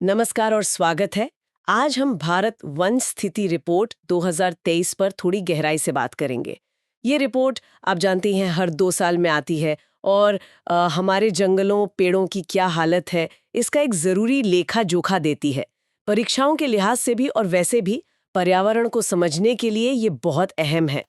नमस्कार और स्वागत है। आज हम भारत वन स्थिति रिपोर्ट 2023 पर थोड़ी गहराई से बात करेंगे। ये रिपोर्ट आप जानती हैं हर 2 साल में आती है और हमारे जंगलों पेड़ों की क्या हालत है इसका एक ज़रूरी लेखा जोखा देती है। परीक्षाओं के लिहाज से भी और वैसे भी पर्यावरण को समझने के लिए ये बहुत अहम है।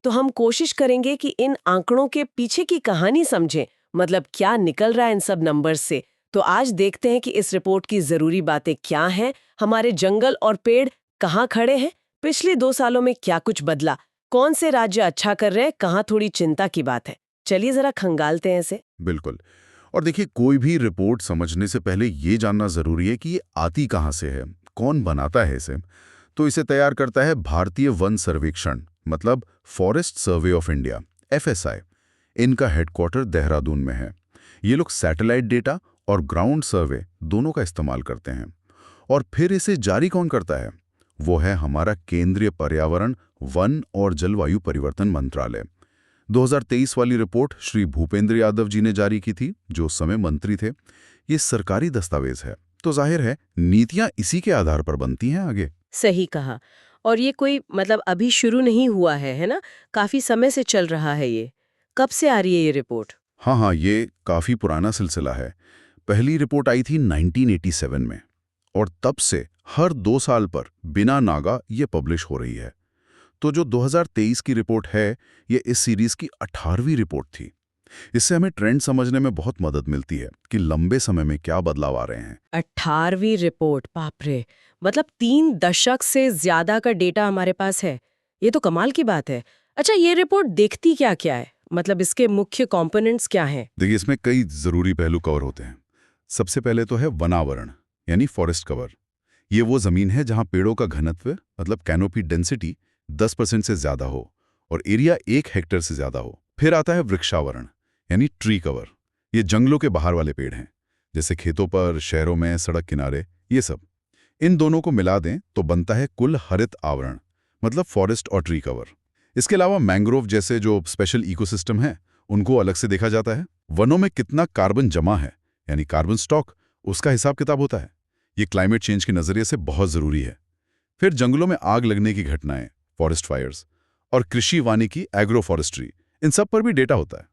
तो हम कोशिश करेंगे कि इन आंकड़ों के पीछे की कहानी समझें, मतलब क्या निकल रहा है इन सब नंबर्स से। तो आज देखते हैं कि इस रिपोर्ट की जरूरी बातें क्या हैं, हमारे जंगल और पेड़ कहाँ खड़े हैं, पिछले 2 सालों में क्या कुछ बदला, कौन से राज्य अच्छा कर रहे हैं, कहाँ थोड़ी चिंता की बात है। चलिए जरा खंगालते हैं इसे। बिल्कुल। और देखिए, कोई भी रिपोर्ट समझने से पहले ये जानना जरूरी है कि ये आती कहाँ से है, कौन बनाता है इसे। तो इसे तैयार करता है भारतीय वन सर्वेक्षण, मतलब forest survey of India, FSI। इनका हेडक्वार्टर देहरादून में है। ये लोग सैटेलाइट डेटा और ग्राउंड सर्वे दोनों का इस्तेमाल करते हैं। और फिर इसे जारी कौन करता है? वो है हमारा केंद्रीय पर्यावरण, वन और जलवायु परिवर्तन मंत्रालय। 2023 वाली रिपोर्ट श्री भूपेंद्र यादव जी ने जारी की थी, जो उस समय मंत्री थे। ये सरकारी दस्तावेज है, तो जाहिर है नीतियां इसी के आधार पर बनती हैं आगे। सही कहा। और ये कोई मतलब अभी शुरू नहीं हुआ है ना? काफी समय से चल रहा है ये। कब से आ रही है ये रिपोर्ट? हाँ हाँ, ये काफी पुराना सिलसिला है। पहली रिपोर्ट आई थी 1987 में, और तब से हर 2 साल पर बिना नागा ये पब्लिश हो रही है। तो जो 2023 की रिपोर्ट है, ये इस सीरीज की 18वीं रिपोर्ट थी। इससे हमें ट्रेंड समझने में बहुत मदद मिलती है कि लंबे समय में क्या बदलाव आ रहे हैं। 18वीं रिपोर्ट, बाप रे! मतलब 3 दशक से ज्यादा का डेटा हमारे पास है। ये तो कमाल की बात है। अच्छा, ये रिपोर्ट देखती क्या क्या है? मतलब इसके मुख्य कंपोनेंट्स क्या हैं? देखिए, इसमें कई जरूरी पहलू कवर होते हैं। सबसे पहले तो है वनावरण, यानी फॉरेस्ट कवर। ये वो जमीन है जहां पेड़ों का घनत्व, मतलब कैनोपी डेंसिटी, 10% से ज्यादा हो और एरिया 1 हेक्टेयर से ज्यादा हो। फिर आता है वृक्षावरण, यानी ट्री कवर। ये जंगलों के बाहर वाले पेड़ हैं, जैसे खेतों पर, शहरों में, सड़क किनारे, ये सब। इन दोनों को मिला दें तो बनता है कुल हरित आवरण, मतलब फॉरेस्ट और ट्री कवर। इसके अलावा मैंग्रोव जैसे जो स्पेशल इकोसिस्टम हैं, उनको अलग से देखा जाता है। वनों में कितना कार्बन जमा है, यानी कार्बन स्टॉक, उसका हिसाब किताब होता है। ये क्लाइमेट चेंज के नजरिए से बहुत जरूरी है। फिर जंगलों में आग लगने की घटनाएं, फॉरेस्ट फायर्स, और कृषि वानिकी, एग्रो फॉरेस्ट्री, इन सब पर भी डेटा होता है।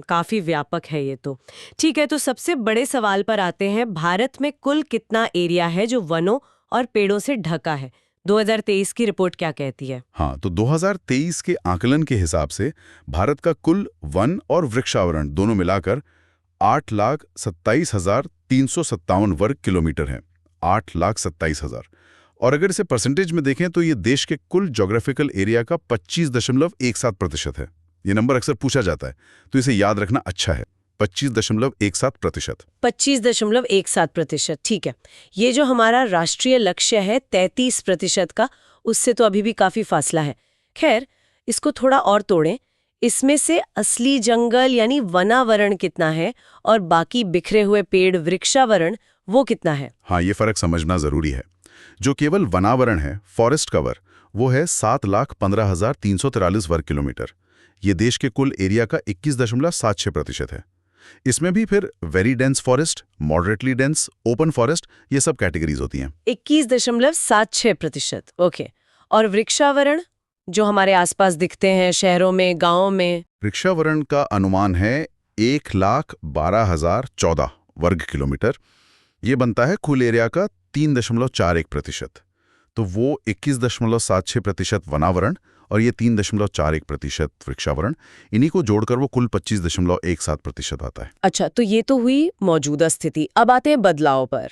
काफी व्यापक है ये तो। ठीक है, तो सबसे बड़े सवाल पर आते हैं। भारत में कुल कितना एरिया है जो वनों और पेड़ों से ढका है? 2023 की रिपोर्ट क्या कहती है? हाँ, तो 2023 के आकलन के हिसाब से भारत का कुल वन और वृक्षावरण दोनों मिलाकर 8,27,357 वर्ग किलोमीटर है। 8,27,000। और अगर इसे परसेंटेज में देखें तो ये देश के कुल ज्योग्राफिकल एरिया का 25.17% है। ये नंबर अक्सर पूछा जाता है, तो इसे याद रखना अच्छा है। 25.17%। 25.17%, ठीक है। ये जो हमारा राष्ट्रीय लक्ष्य है 33% का, उससे तो अभी भी काफी फासला है। खैर, इसको थोड़ा और तोड़ें। इसमें से असली जंगल यानी वनावरण कितना है और बाकी बिखरे हुए पेड़ वृक्षावरण वो कितना है? हाँ, ये फर्क समझना जरूरी है। जो केवल वनावरण है, फॉरेस्ट कवर, वो है 7,15,343 वर्ग किलोमीटर। ये देश के कुल एरिया का 21.76% है। इसमें भी फिर very dense forest, moderately dense, open forest, ये सब कैटेगरीज होती हैं। 21.76%, ओके। और वृक्षावरण जो हमारे आसपास दिखते हैं शहरों में, गांवों में? वृक्षावरण का अनुमान है 1,12,014 वर्ग किलोमीटर। ये बनता है कुल एरिया का 3.41%। तो वो 21.76% वनावरण और ये 3.41% वृक्षावरण, इन्हीं को जोड़कर वो कुल 25.17% आता है। अच्छा, तो ये तो हुई मौजूदा स्थिति। अब आते हैं बदलाव पर।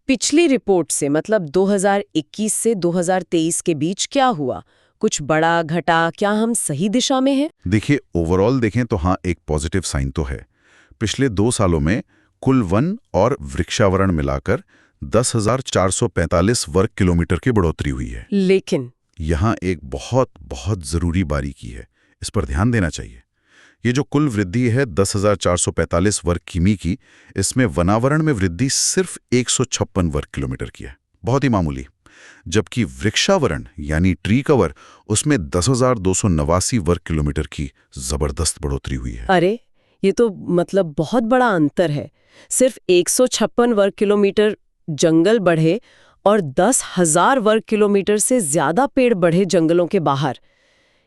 पिछली रिपोर्ट से, मतलब 2021 से 2023 के बीच क्या हुआ? कुछ बड़ा घटा? क्या हम सही दिशा में हैं? देखिए, ओवरऑल देखें तो हाँ, एक पॉजिटिव साइन तो है। पिछले 2 सालों में कुल वन और वृक्षावरण मिलाकर 10,445 वर्ग किलोमीटर की बढ़ोतरी हुई है। लेकिन यहाँ एक बहुत बहुत जरूरी बारीकी है, इस पर ध्यान देना चाहिए। ये जो कुल वृद्धि है 10,445 वर्ग किमी की, इसमें वनावरण में वृद्धि सिर्फ 156 वर्ग किलोमीटर की है, बहुत ही मामूली। जबकि वृक्षावरण यानी ट्री कवर उसमें 10,289 वर्ग किलोमीटर की जबरदस्त बढ़ोतरी हुई है। अरे, ये तो मतलब बहुत बड़ा अंतर है। सिर्फ 156 वर्ग किलोमीटर जंगल बढ़े और 10,000 वर्ग किलोमीटर से ज्यादा पेड़ बढ़े जंगलों के बाहर।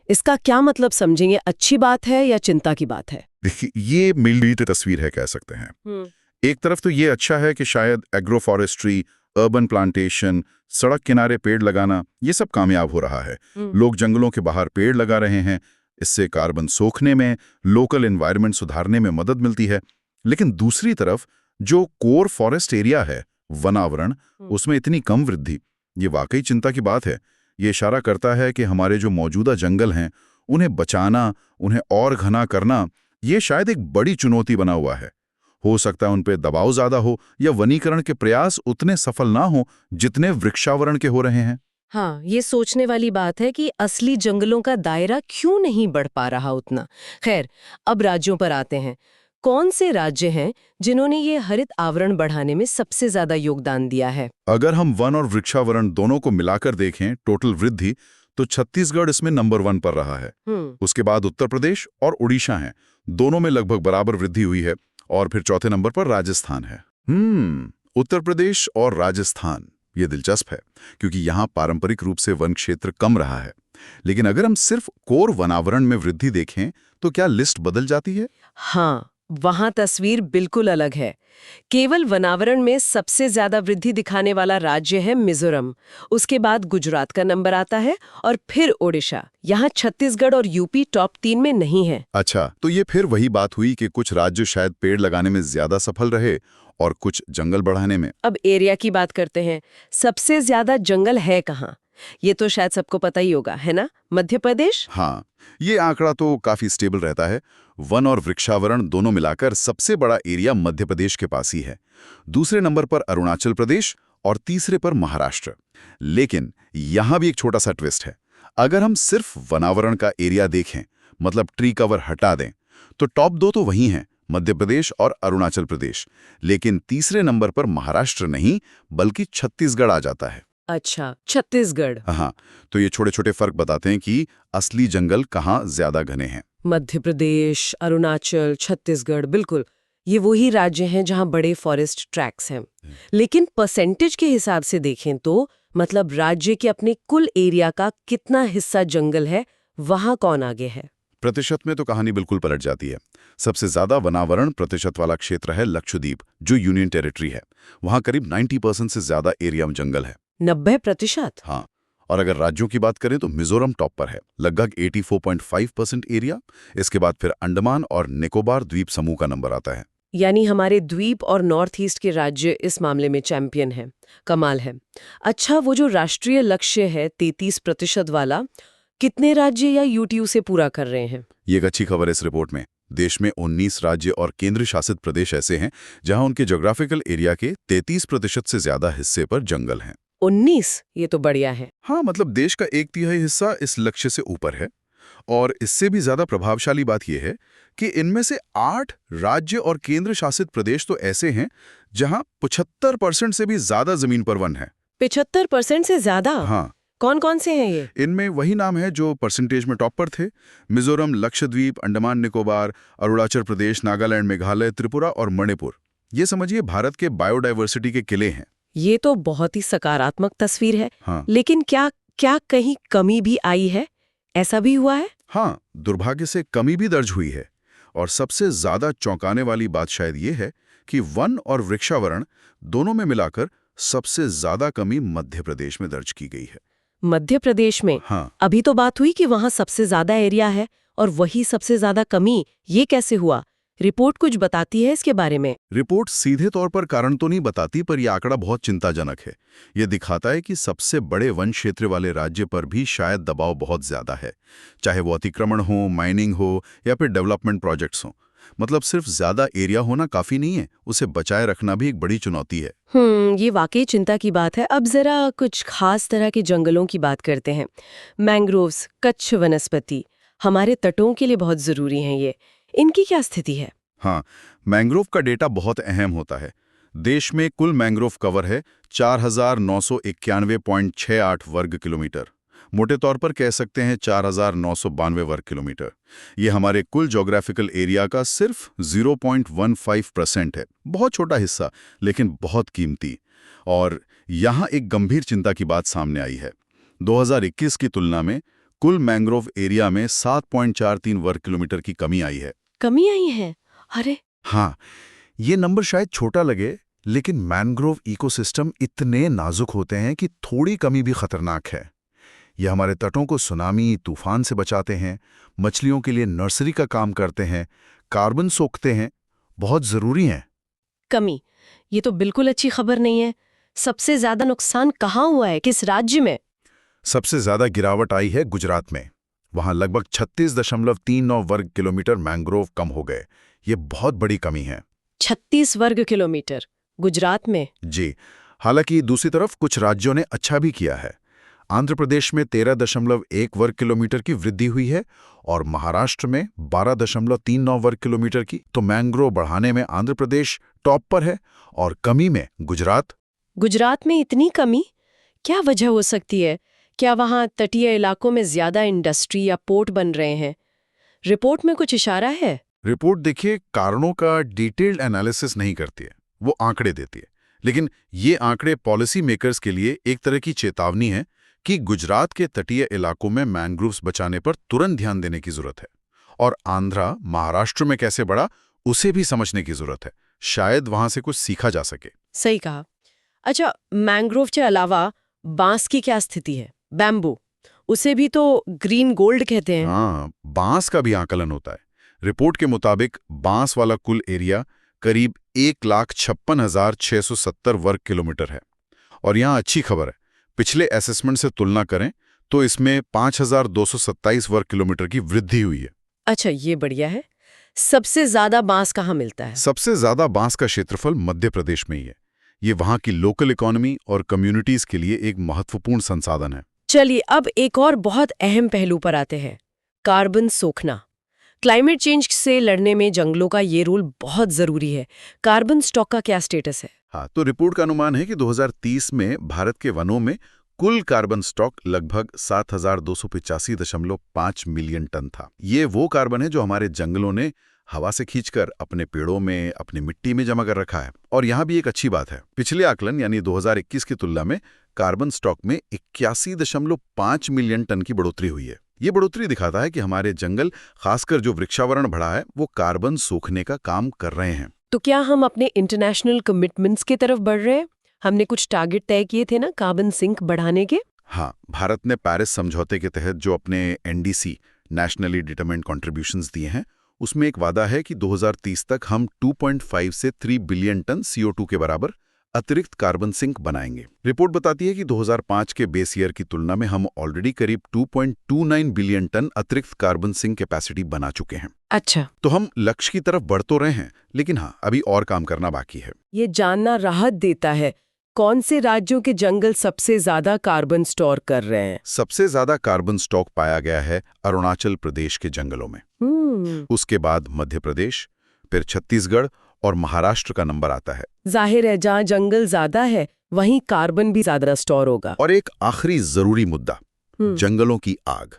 इसका क्या मतलब समझेंगे? अच्छी बात है या चिंता की बात है? देखिए, ये मिलती तस्वीर है कह सकते हैं। एक तरफ तो ये अच्छा है कि शायद एग्रो फॉरेस्ट्री, अर्बन प्लांटेशन, सड़क किनारे पेड़ लगाना, ये सब कामयाब हो रहा है। लोग जंगलों के बाहर पेड़ लगा रहे हैं। इससे कार्बन सोखने में, लोकल एनवायरनमेंट सुधारने में मदद मिलती है। लेकिन दूसरी तरफ जो कोर फॉरेस्ट एरिया है, वनावरण, उसमें इतनी कम वृद्धि, ये वाकई चिंता की बात है। ये इशारा करता है कि हमारे जो मौजूदा जंगल हैं, उन्हें बचाना, उन्हें और घना करना, ये शायद एक बड़ी चुनौती बना हुआ है। हो सकता है उन पे दबाव ज्यादा हो या वनीकरण के प्रयास उतने सफल ना हो जितने वृक्षावरण के हो रहे हैं। हाँ, ये सोचने वाली बात है कि असली जंगलों का दायरा क्यों नहीं बढ़ पा रहा उतना। खैर, अब राज्यों पर आते हैं। कौन से राज्य हैं जिन्होंने ये हरित आवरण बढ़ाने में सबसे ज्यादा योगदान दिया है? अगर हम वन और वृक्षावरण दोनों को मिलाकर देखें, टोटल वृद्धि, तो छत्तीसगढ़ इसमें नंबर 1 पर रहा है। उसके बाद उत्तर प्रदेश और उड़ीसा हैं। दोनों में लगभग बराबर वृद्धि हुई है। और फिर चौथे नंबर पर राजस्थान है। उत्तर प्रदेश और राजस्थान, ये दिलचस्प है क्योंकि यहाँ पारंपरिक रूप से वन क्षेत्र कम रहा है। लेकिन अगर हम सिर्फ कोर वनावरण में वृद्धि देखें तो क्या लिस्ट बदल जाती है? हाँ, वहां तस्वीर बिल्कुल अलग है। केवल वनावरण में सबसे ज्यादा वृद्धि दिखाने वाला राज्य है मिजोरम। उसके बाद गुजरात का नंबर आता है और फिर ओडिशा। यहाँ छत्तीसगढ़ और यूपी टॉप 3 में नहीं है। अच्छा, तो ये फिर वही बात हुई कि कुछ राज्य शायद पेड़ लगाने में ज्यादा सफल रहे और कुछ जंगल बढ़ाने में। अब एरिया की बात करते हैं। सबसे ज्यादा जंगल है कहाँ? ये तो शायद सबको पता ही होगा, है ना? मध्य प्रदेश। हाँ, ये आंकड़ा तो काफी स्टेबल रहता है। वन और वृक्षावरण दोनों मिलाकर सबसे बड़ा एरिया मध्य प्रदेश के पास ही है। दूसरे नंबर पर अरुणाचल प्रदेश और तीसरे पर महाराष्ट्र। लेकिन यहां भी एक छोटा सा ट्विस्ट है। अगर हम सिर्फ वनावरण का एरिया देखें, मतलब ट्री कवर हटा दें, तो टॉप 2 तो वही हैं, मध्य प्रदेश और अरुणाचल प्रदेश। लेकिन तीसरे नंबर पर महाराष्ट्र नहीं बल्कि छत्तीसगढ़ आ जाता है। अच्छा, छत्तीसगढ़। हाँ, तो ये छोटे छोटे फर्क बताते हैं कि असली जंगल कहाँ ज्यादा घने हैं। मध्य प्रदेश, अरुणाचल, छत्तीसगढ़, बिल्कुल ये वही राज्य हैं जहां बड़े फॉरेस्ट ट्रैक्स हैं। लेकिन परसेंटेज के हिसाब से देखें तो मतलब राज्य के अपने कुल एरिया का कितना हिस्सा जंगल है, वहां कौन आगे है? प्रतिशत में तो कहानी बिल्कुल पलट जाती है। सबसे ज्यादा वनावरण प्रतिशत वाला क्षेत्र है लक्षद्वीप, जो यूनियन टेरिटरी है। वहां करीब 90% से ज्यादा एरिया में जंगल है। 90%? हाँ, और अगर राज्यों की बात करें तो मिजोरम टॉप पर है, लगभग 84.5% एरिया। इसके बाद फिर अंडमान और निकोबार द्वीप समूह का नंबर आता है। यानी हमारे द्वीप और नॉर्थ ईस्ट के राज्य इस मामले में चैंपियन हैं। कमाल है। अच्छा, वो जो राष्ट्रीय लक्ष्य है 33% वाला, कितने राज्य या यूटीयू से पूरा कर रहे हैं? ये एक अच्छी खबर है इस रिपोर्ट में। देश में 19 राज्य और केंद्र शासित प्रदेश ऐसे हैं जहां उनके ज्योग्राफिकल एरिया के 33% से ज्यादा हिस्से पर जंगल हैं। 19? ये तो बढ़िया है। हाँ, मतलब देश का 1/3 हिस्सा इस लक्ष्य से ऊपर है। और इससे भी ज्यादा प्रभावशाली बात यह है कि इनमें से 8 राज्य और केंद्र शासित प्रदेश तो ऐसे हैं जहां 75% से भी ज्यादा जमीन पर वन है। 75% से ज्यादा? हाँ, कौन कौन से हैं ये? इनमें वही नाम है जो परसेंटेज में टॉप पर थे। मिजोरम, लक्षद्वीप, अंडमान निकोबार, अरुणाचल प्रदेश, नागालैंड, मेघालय, त्रिपुरा और मणिपुर। ये समझिए भारत के बायोडायवर्सिटी के किले हैं। ये तो बहुत ही सकारात्मक तस्वीर है। हाँ। लेकिन क्या कहीं कमी भी आई है? ऐसा भी हुआ है? हाँ, दुर्भाग्य से कमी भी दर्ज हुई है। और सबसे ज्यादा चौंकाने वाली बात शायद ये है कि वन और वृक्षावरण दोनों में मिलाकर सबसे ज्यादा कमी मध्य प्रदेश में दर्ज की गई है। मध्य प्रदेश में? हाँ। अभी तो बात हुई कि वहां सबसे ज्यादा एरिया है और वही सबसे ज्यादा कमी। ये कैसे हुआ? रिपोर्ट कुछ बताती है इसके बारे में? रिपोर्ट सीधे तौर पर कारण तो नहीं बताती, पर यह आंकड़ा बहुत चिंताजनक है। यह दिखाता है कि सबसे बड़े वन क्षेत्र वाले राज्य पर भी शायद दबाव बहुत ज्यादा है, चाहे वो अतिक्रमण हो, माइनिंग हो या फिर डेवलपमेंट प्रोजेक्ट्स हो। मतलब सिर्फ ज्यादा एरिया होना काफी नहीं है, उसे बचाए रखना भी एक बड़ी चुनौती है। ये वाकई चिंता की बात है। अब जरा कुछ खास तरह के जंगलों की बात करते हैं। मैंग्रोव्स, कच्छ वनस्पति, हमारे तटों के लिए बहुत जरूरी हैं ये। इनकी क्या स्थिति है? हाँ, मैंग्रोव का डेटा बहुत अहम होता है। देश में कुल मैंग्रोव कवर है 4,991.68 वर्ग किलोमीटर। मोटे तौर पर कह सकते हैं 4,992 वर्ग किलोमीटर। ये हमारे कुल ज्योग्राफिकल एरिया का सिर्फ 0.15% है। बहुत छोटा हिस्सा, लेकिन बहुत कीमती। और यहाँ एक गंभीर चिंता की बात सामने आई है। 2021 की तुलना में कुल मैंग्रोव एरिया में 7.43 वर्ग किलोमीटर की कमी आई है। कमी आई है? अरे हाँ, ये नंबर शायद छोटा लगे, लेकिन मैंग्रोव इकोसिस्टम इतने नाजुक होते हैं कि थोड़ी कमी भी खतरनाक है। ये हमारे तटों को सुनामी, तूफान से बचाते हैं, मछलियों के लिए नर्सरी का काम करते हैं, कार्बन सोखते हैं, बहुत ज़रूरी हैं। कमी, ये तो बिल्कुल अच्छी खबर नहीं है। सबसे ज्यादा नुकसान कहाँ हुआ है, किस राज्य में? सबसे ज़्यादा गिरावट आई है गुजरात में। वहाँ लगभग 36.39 वर्ग किलोमीटर मैंग्रोव कम हो गए। ये बहुत बड़ी कमी है। 36 वर्ग किलोमीटर गुजरात में? जी, हालांकि दूसरी तरफ कुछ राज्यों ने अच्छा भी किया है। आंध्र प्रदेश में 13.1 वर्ग किलोमीटर की वृद्धि हुई है और महाराष्ट्र में 12.39 वर्ग किलोमीटर की। तो मैंग्रोव बढ़ाने में आंध्र प्रदेश टॉप पर है और कमी में गुजरात। गुजरात में इतनी कमी, क्या वजह हो सकती है? क्या वहाँ तटीय इलाकों में ज्यादा इंडस्ट्री या पोर्ट बन रहे हैं? रिपोर्ट में कुछ इशारा है? रिपोर्ट देखिए कारणों का डिटेल्ड एनालिसिस नहीं करती है, वो आंकड़े देती है। लेकिन ये आंकड़े पॉलिसी मेकर्स के लिए एक तरह की चेतावनी है कि गुजरात के तटीय इलाकों में मैंग्रोव्स बचाने पर तुरंत ध्यान देने की जरूरत है। और आंध्रा, महाराष्ट्र में कैसे बढ़ा, उसे भी समझने की जरूरत है। शायद वहां से कुछ सीखा जा सके। सही कहा। अच्छा, मैंग्रोव के अलावा बांस की क्या स्थिति है? बैम्बू, उसे भी तो ग्रीन गोल्ड कहते हैं। हाँ, बांस का भी आकलन होता है। रिपोर्ट के मुताबिक बांस वाला कुल एरिया करीब 1,56,670 वर्ग किलोमीटर है। और यहाँ अच्छी खबर है, पिछले असेसमेंट से तुलना करें तो इसमें 5,227 वर्ग किलोमीटर की वृद्धि हुई है। अच्छा, ये बढ़िया है। सबसे ज्यादा बांस कहाँ मिलता है? सबसे ज्यादा बांस का क्षेत्रफल मध्य प्रदेश में ही है। ये वहाँ की लोकल इकोनॉमी और कम्युनिटीज के लिए एक महत्वपूर्ण संसाधन है। चलिए, अब एक और बहुत अहम पहलू पर आते हैं, कार्बन सोखना। क्लाइमेट चेंज से लड़ने में जंगलों का ये रोल बहुत जरूरी है। कार्बन स्टॉक का क्या स्टेटस है? हाँ, तो रिपोर्ट का अनुमान है कि 2030 में भारत के वनों में कुल कार्बन स्टॉक लगभग 7,285.5 मिलियन टन था। ये वो कार्बन है जो हमारे जंगलों ने हवा से खींचकर अपने पेड़ों में, अपनी मिट्टी में जमा कर रखा है। और यहाँ भी एक अच्छी बात है, पिछले आकलन यानी 2021 की तुलना में कार्बन स्टॉक में 81.5 मिलियन टन की बढ़ोतरी हुई है। ये बढ़ोतरी दिखाता है कि हमारे जंगल, खासकर जो वृक्षावरण बढ़ा है, वो कार्बन सोखने का काम कर रहे हैं। तो क्या हम अपने इंटरनेशनल कमिटमेंट्स की तरफ बढ़ रहे हैं? हमने कुछ टारगेट तय किए थे ना कार्बन सिंक बढ़ाने के? हाँ, भारत ने पेरिस समझौते के तहत जो अपने एनडीसी, नेशनली डिटरमाइंड कॉन्ट्रीब्यूशंस दिए हैं, उसमें एक वादा है कि 2030 तक हम 2.5 से 3 बिलियन टन CO2 के बराबर अतिरिक्त कार्बन सिंक बनाएंगे। रिपोर्ट बताती है कि 2005 के बेस ईयर की तुलना में हम ऑलरेडी करीब 2.29 बिलियन टन अतिरिक्त कार्बन सिंक कैपेसिटी बना चुके हैं। अच्छा, तो हम लक्ष्य की तरफ बढ़ तो रहे हैं, लेकिन हाँ, अभी और काम करना बाकी है। ये जानना राहत देता है। कौन से राज्यों के जंगल सबसे ज्यादा कार्बन स्टोर कर रहे हैं? सबसे ज्यादा कार्बन स्टॉक पाया गया है अरुणाचल प्रदेश के जंगलों में। उसके बाद मध्य प्रदेश, फिर छत्तीसगढ़ और महाराष्ट्र का नंबर आता है। जाहिर है, जहाँ जंगल ज्यादा है वहीं कार्बन भी ज्यादा स्टोर होगा। और एक आखिरी जरूरी मुद्दा, जंगलों की आग।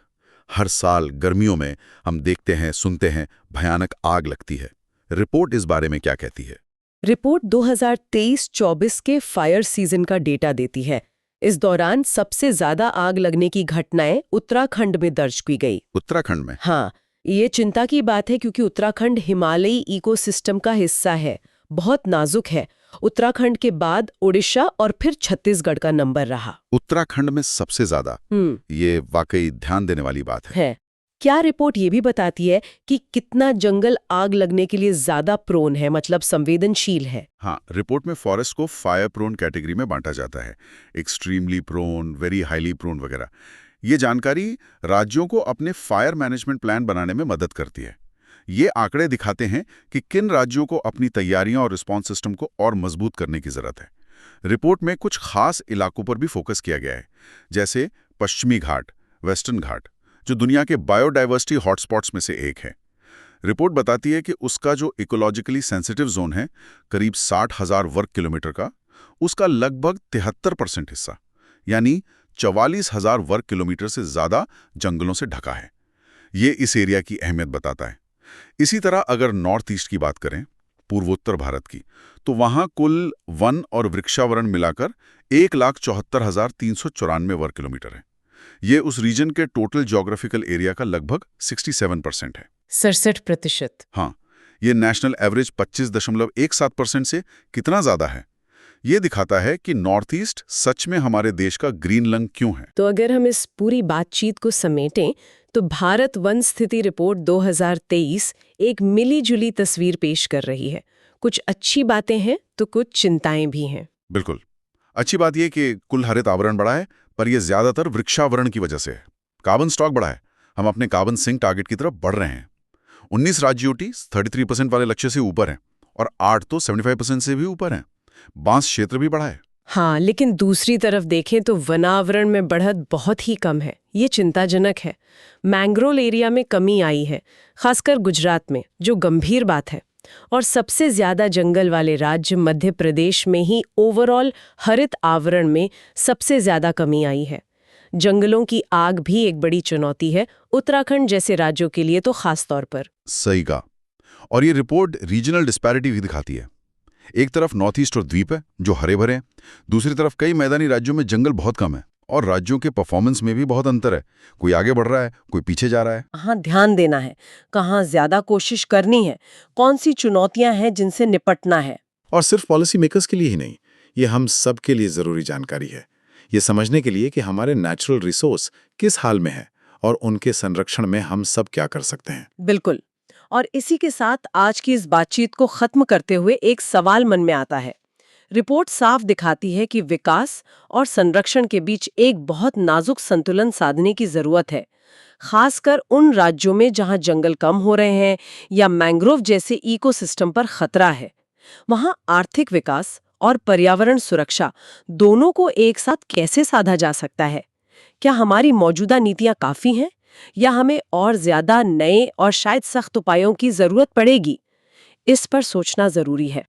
हर साल गर्मियों में हम देखते हैं, सुनते हैं, भयानक आग लगती है। रिपोर्ट इस बारे में क्या कहती है? रिपोर्ट 2023-24 के फायर सीजन का डेटा देती है। इस दौरान सबसे ज्यादा आग लगने की घटनाएं उत्तराखंड में दर्ज की गई। उत्तराखंड में? हाँ, ये चिंता की बात है क्योंकि उत्तराखंड हिमालयी इकोसिस्टम का हिस्सा है, बहुत नाजुक है। उत्तराखंड के बाद ओडिशा और फिर छत्तीसगढ़ का नंबर रहा। उत्तराखंड में सबसे ज्यादा, ये वाकई ध्यान देने वाली बात है। क्या रिपोर्ट ये भी बताती है कि कितना जंगल आग लगने के लिए ज्यादा प्रोन है, मतलब संवेदनशील है? हाँ, रिपोर्ट में फॉरेस्ट को फायर प्रोन कैटेगरी में बांटा जाता है, extremely prone, very highly prone वगैरह। ये जानकारी राज्यों को अपने फायर मैनेजमेंट प्लान बनाने में मदद करती है। ये आंकड़े दिखाते हैं कि किन राज्यों को अपनी तैयारियां और रिस्पॉन्स सिस्टम को और मजबूत करने की जरूरत है। रिपोर्ट में कुछ खास इलाकों पर भी फोकस किया गया है, जैसे पश्चिमी घाट, वेस्टर्न घाट, जो दुनिया के बायोडाइवर्सिटी हॉटस्पॉट्स में से एक है। रिपोर्ट बताती है कि उसका जो इकोलॉजिकली सेंसिटिव जोन है, करीब 60,000 वर्ग किलोमीटर का, उसका लगभग 73% हिस्सा, यानी 44,000 वर्ग किलोमीटर से ज्यादा जंगलों से ढका है। ये इस एरिया की अहमियत बताता है। इसी तरह अगर नॉर्थ ईस्ट की बात करें, पूर्वोत्तर भारत की, तो वहां कुल वन और वृक्षावरण मिलाकर 1,74,394 वर्ग किलोमीटर है। ये उस रीजन के टोटल ज्योग्राफिकल एरिया का लगभग 67% है। 67%। हाँ, ये नेशनल एवरेज 25.17% से कितना ज्यादा है। ये दिखाता है कि नॉर्थ ईस्ट सच में हमारे देश का ग्रीन लंग क्यों है। तो अगर हम इस पूरी बातचीत को समेटें तो भारत वन स्थिति रिपोर्ट 2023 एक मिली-जुली तस्वीर पेश कर रही है। कुछ अच्छी बातें हैं तो कुछ चिंताएं भी हैं। बिल्कुल। अच्छी बात यह कि कुल हरित आवरण बढ़ा है, पर यह ज्यादातर वृक्षावरण की वजह से है। कार्बन स्टॉक बढ़ा है, हम अपने कार्बन सिंक टारगेट की तरफ बढ़ रहे हैं। 19 राज्यों 33% वाले लक्ष्य से ऊपर हैं और 8 तो 75% से भी ऊपर हैं। बांस क्षेत्र भी बढ़ा है। हाँ, लेकिन दूसरी तरफ देखें तो वनावरण में बढ़त बहुत ही कम है। ये चिंताजनक है। मैंग्रोव एरिया में कमी आई है, खासकर गुजरात में, जो गंभीर बात है। और सबसे ज्यादा जंगल वाले राज्य मध्य प्रदेश में ही ओवरऑल हरित आवरण में सबसे ज्यादा कमी आई है। जंगलों की आग भी एक बड़ी चुनौती है, उत्तराखंड जैसे राज्यों के लिए तो खास तौर पर। सही कहा। और ये रिपोर्ट रीजनल डिस्पैरिटी भी दिखाती है। एक तरफ नॉर्थ ईस्ट और द्वीप है जो हरे भरे हैं, दूसरी तरफ कई मैदानी राज्यों में जंगल बहुत कम है और राज्यों के परफॉर्मेंस में भी बहुत अंतर है। कोई आगे बढ़ रहा है, कोई पीछे जा रहा है। हाँ, ध्यान देना है, कहाँ ज्यादा कोशिश करनी है, कौन सी चुनौतियां हैं जिनसे निपटना है। और सिर्फ पॉलिसी मेकर्स के लिए ही नहीं, ये हम सब के लिए जरूरी जानकारी है। ये समझने के लिए कि हमारे नेचुरल रिसोर्स किस हाल में है और उनके संरक्षण में हम सब क्या कर सकते हैं। बिल्कुल। और इसी के साथ आज की इस बातचीत को खत्म करते हुए एक सवाल मन में आता है। रिपोर्ट साफ दिखाती है कि विकास और संरक्षण के बीच एक बहुत नाजुक संतुलन साधने की जरूरत है, खासकर उन राज्यों में जहां जंगल कम हो रहे हैं या मैंग्रोव जैसे इकोसिस्टम पर खतरा है। वहां आर्थिक विकास और पर्यावरण सुरक्षा दोनों को एक साथ कैसे साधा जा सकता है? क्या हमारी मौजूदा नीतियां काफी हैं या हमें और ज्यादा नए और शायद सख्त उपायों की जरूरत पड़ेगी? इस पर सोचना जरूरी है।